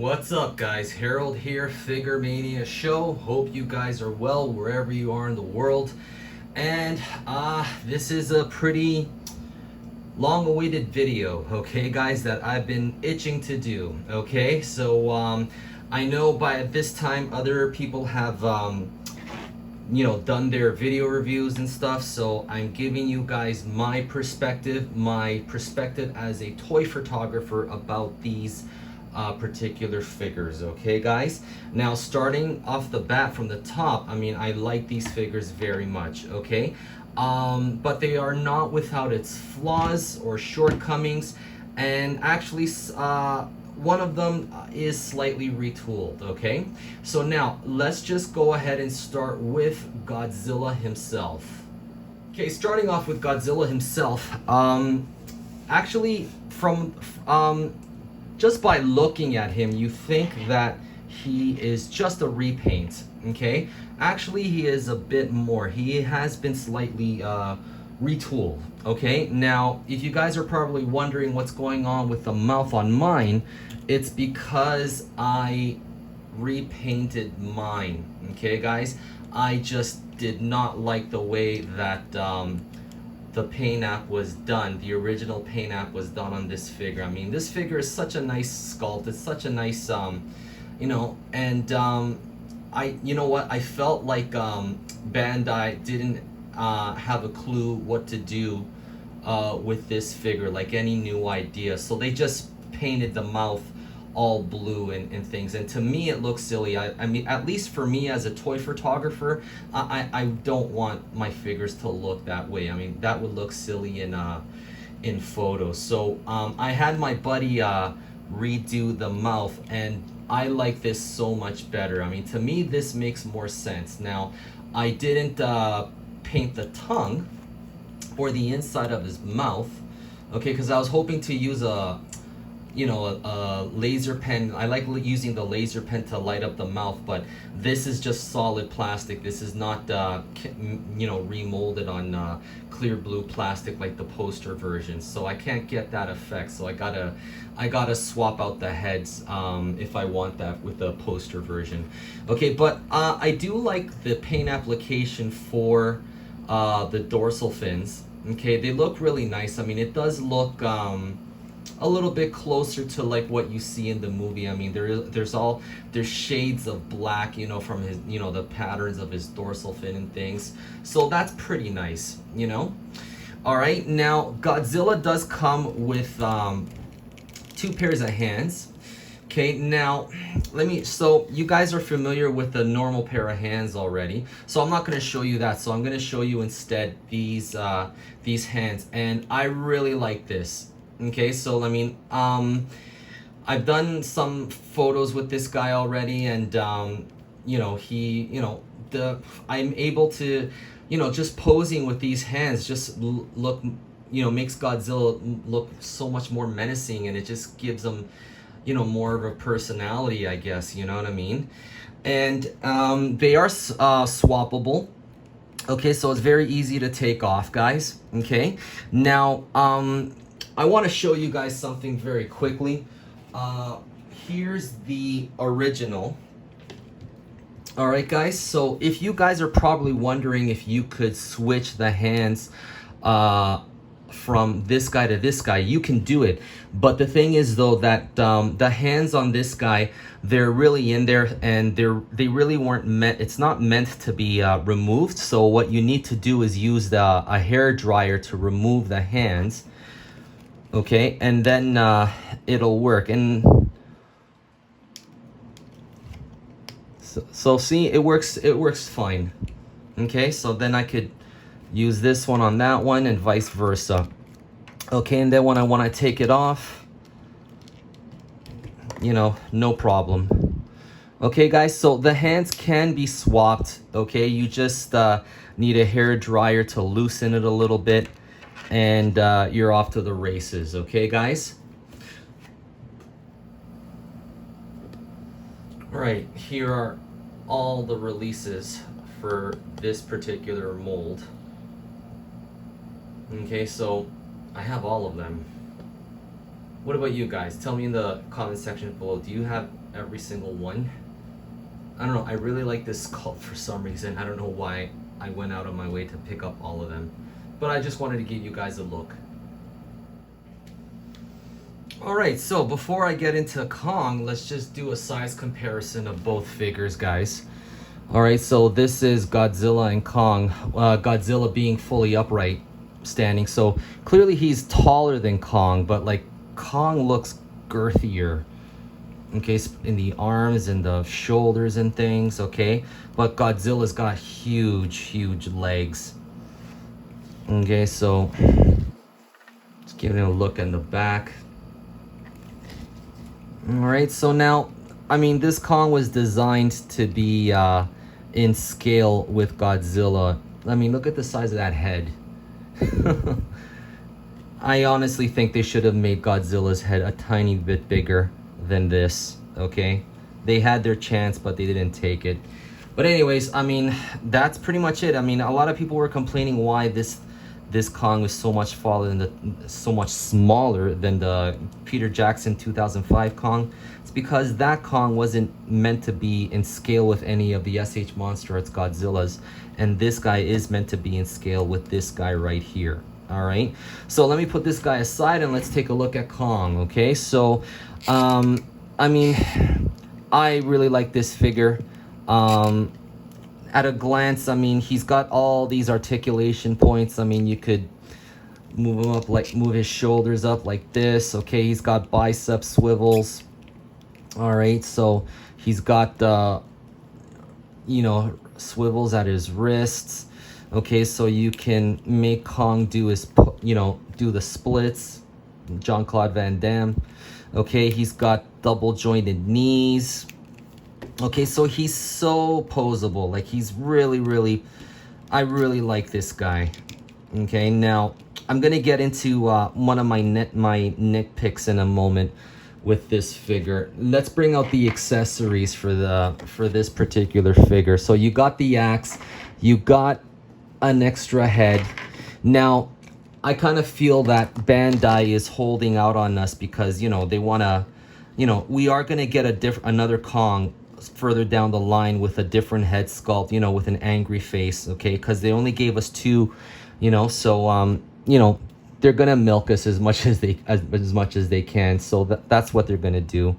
What's up, guys? Harold here, Figure Mania Show. Hope you guys are well wherever you are in the world. And this is a pretty long-awaited video, okay, guys, that I've been itching to do. Okay, so I know by this time other people have done their video reviews and stuff, so I'm giving you guys my perspective as a toy photographer about these particular figures. Okay, guys, now starting off the bat from the top, I mean, I like these figures very much. Okay, but they are not without its flaws or shortcomings, and actually one of them is slightly retooled. Okay, so now let's just go ahead and start with Godzilla himself. Okay, starting off with Godzilla himself, actually from just by looking at him, you think that he is just a repaint. Okay, actually he is a bit more. He has been slightly retooled. Okay, now if you guys are probably wondering what's going on with the mouth on mine, it's because I repainted mine. Okay, guys, I just did not like the way that the paint app was done. The original paint app was done on this figure. I mean, this figure is such a nice sculpt. It's such a nice I felt like Bandai didn't have a clue what to do with this figure, like any new idea. So they just painted the mouth all blue and things, and to me it looks silly. I mean, at least for me as a toy photographer, I don't want my figures to look that way. I mean, that would look silly in photos. So I had my buddy redo the mouth, and I like this so much better. I mean, to me this makes more sense. Now, I didn't paint the tongue or the inside of his mouth, okay, because I was hoping to use a laser pen. I like using the laser pen to light up the mouth, but this is just solid plastic. This is not remolded on clear blue plastic like the poster version, so I can't get that effect. So I gotta swap out the heads if I want that with the poster version. Okay, but I do like the paint application for the dorsal fins. Okay, they look really nice. I mean, it does look a little bit closer to like what you see in the movie. I mean, there's shades of black, from his, the patterns of his dorsal fin and things. So that's pretty nice, All right, now Godzilla does come with 2 pairs of hands. Okay, now so you guys are familiar with the normal pair of hands already, so I'm not going to show you that. So I'm going to show you instead these hands, and I really like this. Okay, so I mean, I've done some photos with this guy already, and I'm able to, just posing with these hands just look, makes Godzilla look so much more menacing, and it just gives him, more of a personality, I guess, you know what I mean? And they are swappable. Okay, so it's very easy to take off, guys. Okay, now I want to show you guys something very quickly. Here's the original. All right, guys, so if you guys are probably wondering if you could switch the hands from this guy to this guy, you can do it. But the thing is, though, that the hands on this guy, they're really in there, and they really weren't meant, it's not meant to be removed. So what you need to do is use a hair dryer to remove the hands. Okay, and then it'll work. And so see, it works fine. Okay, so then I could use this one on that one and vice versa. Okay, and then when I want to take it off, no problem. Okay, guys, so the hands can be swapped. Okay, you just need a hair dryer to loosen it a little bit, and you're off to the races. Okay, guys? All right, here are all the releases for this particular mold. Okay, so I have all of them. What about you guys? Tell me in the comment section below, do you have every single one. I don't know, I really like this sculpt for some reason. I don't know why I went out of my way to pick up all of them, but I just wanted to give you guys a look. Alright, so before I get into Kong, let's just do a size comparison of both figures, guys. Alright, so this is Godzilla and Kong. Godzilla being fully upright, standing. So clearly he's taller than Kong, but like Kong looks girthier. Okay, in the arms and the shoulders and things, okay? But Godzilla's got huge legs. Okay, so just giving it a look in the back. Alright, so now, I mean, this Kong was designed to be in scale with Godzilla. I mean, look at the size of that head. I honestly think they should have made Godzilla's head a tiny bit bigger than this, okay? They had their chance, but they didn't take it. But anyways, I mean, that's pretty much it. I mean, a lot of people were complaining why this Kong was so much smaller than the Peter Jackson 2005 Kong. It's because that Kong wasn't meant to be in scale with any of the SH Monsterarts Godzillas, and this guy is meant to be in scale with this guy right here. All right, so let me put this guy aside and let's take a look at Kong. Okay, so I mean, I really like this figure. At a glance, I mean, he's got all these articulation points. I mean, you could move him up, like move his shoulders up like this. Okay, he's got bicep swivels. All right, so he's got you know, swivels at his wrists. Okay, so you can make Kong do his, you know, do the splits, Jean-Claude Van Damme. Okay, he's got double jointed knees. Okay, so he's so posable. Like, he's really, I really like this guy. Okay, now I'm gonna get into one of my nitpicks in a moment with this figure. Let's bring out the accessories for this particular figure. So you got the axe, you got an extra head. Now, I kind of feel that Bandai is holding out on us because, you know, they want to, you know, we are going to get another Kong further down the line with a different head sculpt, you know, with an angry face, okay? Because they only gave us 2, you know, so, you know, they're going to milk us as much as they can. So that's what they're going to do.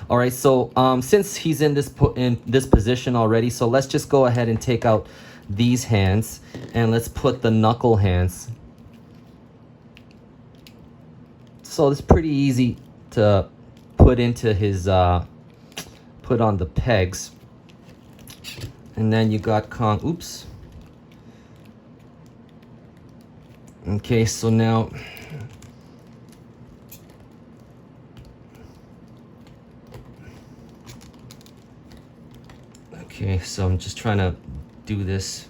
All right, so since he's in this position already, so let's just go ahead and take out these hands and let's put the knuckle hands. So it's pretty easy to put into his put on the pegs. And then you got Kong. Oops. Okay, so now okay, so I'm just trying to do this.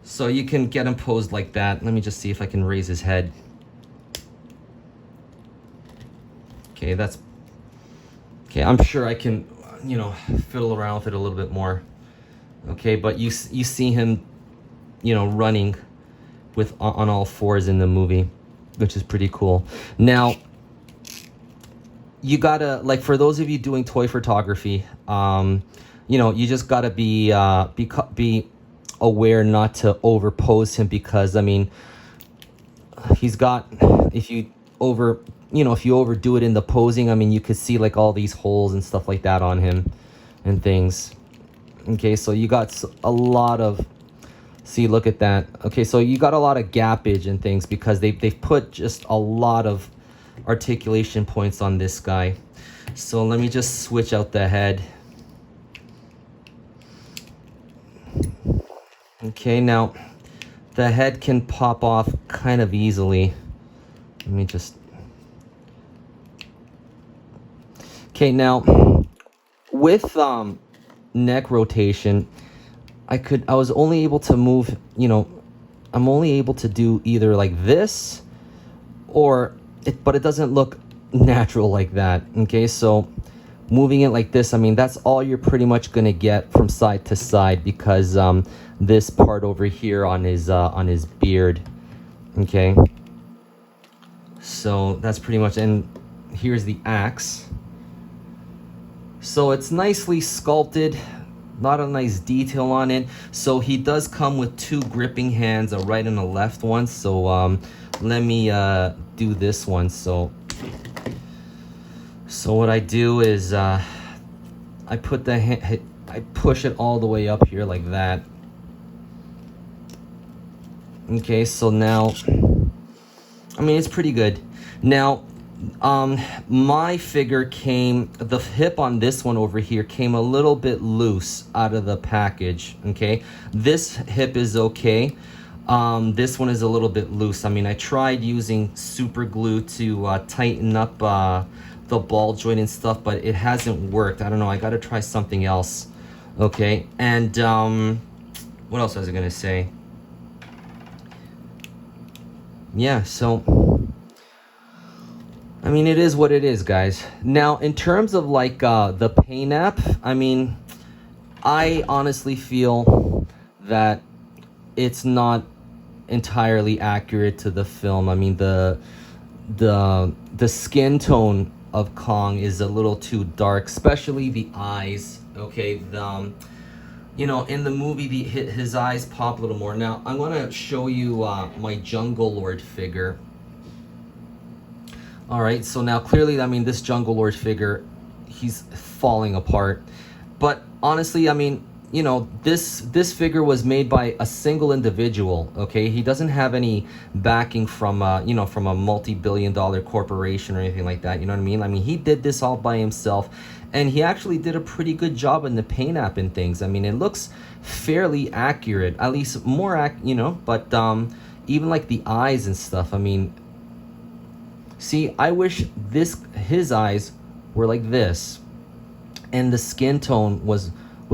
So you can get him posed like that. Let me just see if I can raise his head. Okay, that's okay. I'm sure I can, you know, fiddle around with it a little bit more. Okay, but you see him, you know, running with on all fours in the movie, which is pretty cool. Now, you gotta, like, for those of you doing toy photography, you know, you just gotta be aware not to overpose him, because I mean, he's got, if you overdo it in the posing, I mean, you could see like all these holes and stuff like that on him and things. Okay, so you got a lot of, see, look at that. Okay, so you got a lot of gappage and things because they've put just a lot of articulation points on this guy. So let me just switch out the head. Okay, now the head can pop off kind of easily. Let me just, okay, now with neck rotation, I was only able to move, you know, I'm only able to do either like this or but it doesn't look natural like that. Okay, so moving it like this, I mean, that's all you're pretty much gonna get from side to side, because this part over here on his beard. Okay, so that's pretty much, and here's the axe. So it's nicely sculpted, a lot of nice detail on it. So he does come with two gripping hands, a right and a left one. So let me do this one. So what I do is I put the I push it all the way up here like that. Okay, so now, I mean, it's pretty good. Now, my figure came, the hip on this one over here came a little bit loose out of the package, okay? This hip is okay. This one is a little bit loose. I mean, I tried using super glue to tighten up the ball joint and stuff, but it hasn't worked. I don't know, I gotta try something else, okay? And what else was I gonna say? Yeah, so I mean, it is what it is, guys. Now, in terms of like the paint app, I mean, I honestly feel that it's not entirely accurate to the film. I mean, the skin tone of Kong is a little too dark, especially the eyes. Okay, you know, in the movie, his eyes pop a little more. Now, I'm gonna show you my Jungle Lord figure. All right, so now clearly, I mean, this Jungle Lord figure, he's falling apart. But honestly, I mean, you know, this figure was made by a single individual, okay? He doesn't have any backing from, you know, from a multi-billion-dollar corporation or anything like that, you know what I mean? I mean, he did this all by himself, and he actually did a pretty good job in the paint app and things. I mean, it looks fairly accurate, at least more, you know, but even like the eyes and stuff, I mean, see, I wish his eyes were like this, and the skin tone was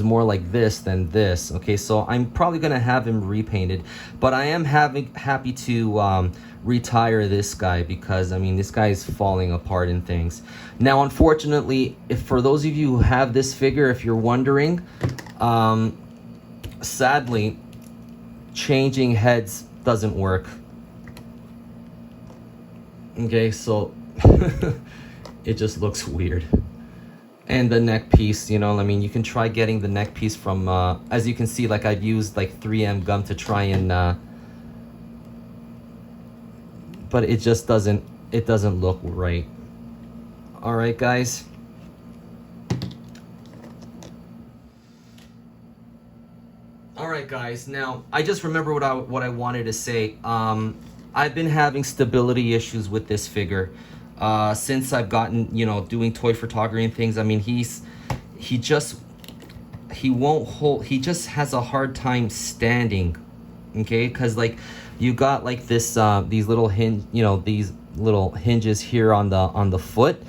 more like this than this. Okay, so I'm probably gonna have him repainted, but I am happy to retire this guy, because I mean, this guy is falling apart and things. Now, unfortunately, if for those of you who have this figure, if you're wondering, sadly, changing heads doesn't work. Okay, so it just looks weird. And the neck piece, you know, I mean, you can try getting the neck piece from, as you can see, like I've used like 3M gum to try and, but it just doesn't look right. All right, guys. All right, guys. Now, I just remember what I wanted to say. I've been having stability issues with this figure since I've gotten, you know, doing toy photography and things. I mean, he won't hold, he just has a hard time standing, okay? Because like you got like this these little these little hinges here on the foot,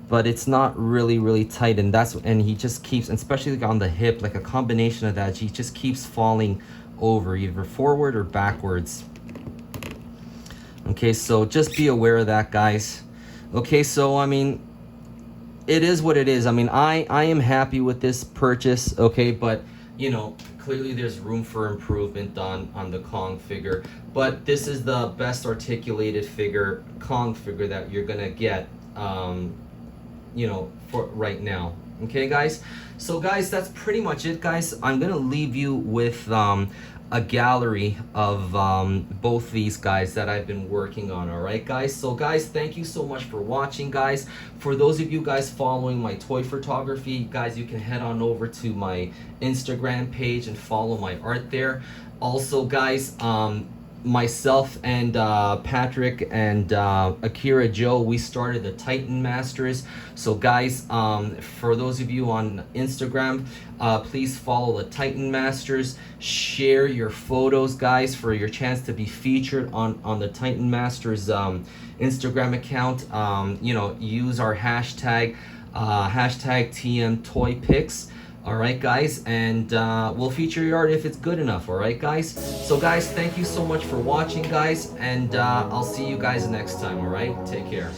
but it's not really tight, and he just keeps, especially like on the hip, like a combination of that, he just keeps falling over either forward or backwards. Okay, so just be aware of that, guys. Okay, so I mean, it is what it is. I mean, I am happy with this purchase, okay, but you know, clearly there's room for improvement on the Kong figure, but this is the best articulated Kong figure that you're gonna get, you know, for right now. Okay, guys, so guys, that's pretty much it, guys. I'm gonna leave you with a gallery of both these guys that I've been working on. All right, guys, so guys, thank you so much for watching, guys. For those of you guys following my toy photography, guys, you can head on over to my Instagram page and follow my art there. Also, guys, myself and Patrick and Akira Joe, we started the Titan Masters. So guys, for those of you on Instagram, please follow the Titan Masters. Share your photos, guys, for your chance to be featured on the Titan Masters Instagram account. You know, use our hashtag TMToyPics. All right, guys, and we'll feature your art if it's good enough. All right, guys. So guys, thank you so much for watching, guys, and I'll see you guys next time. All right, take care.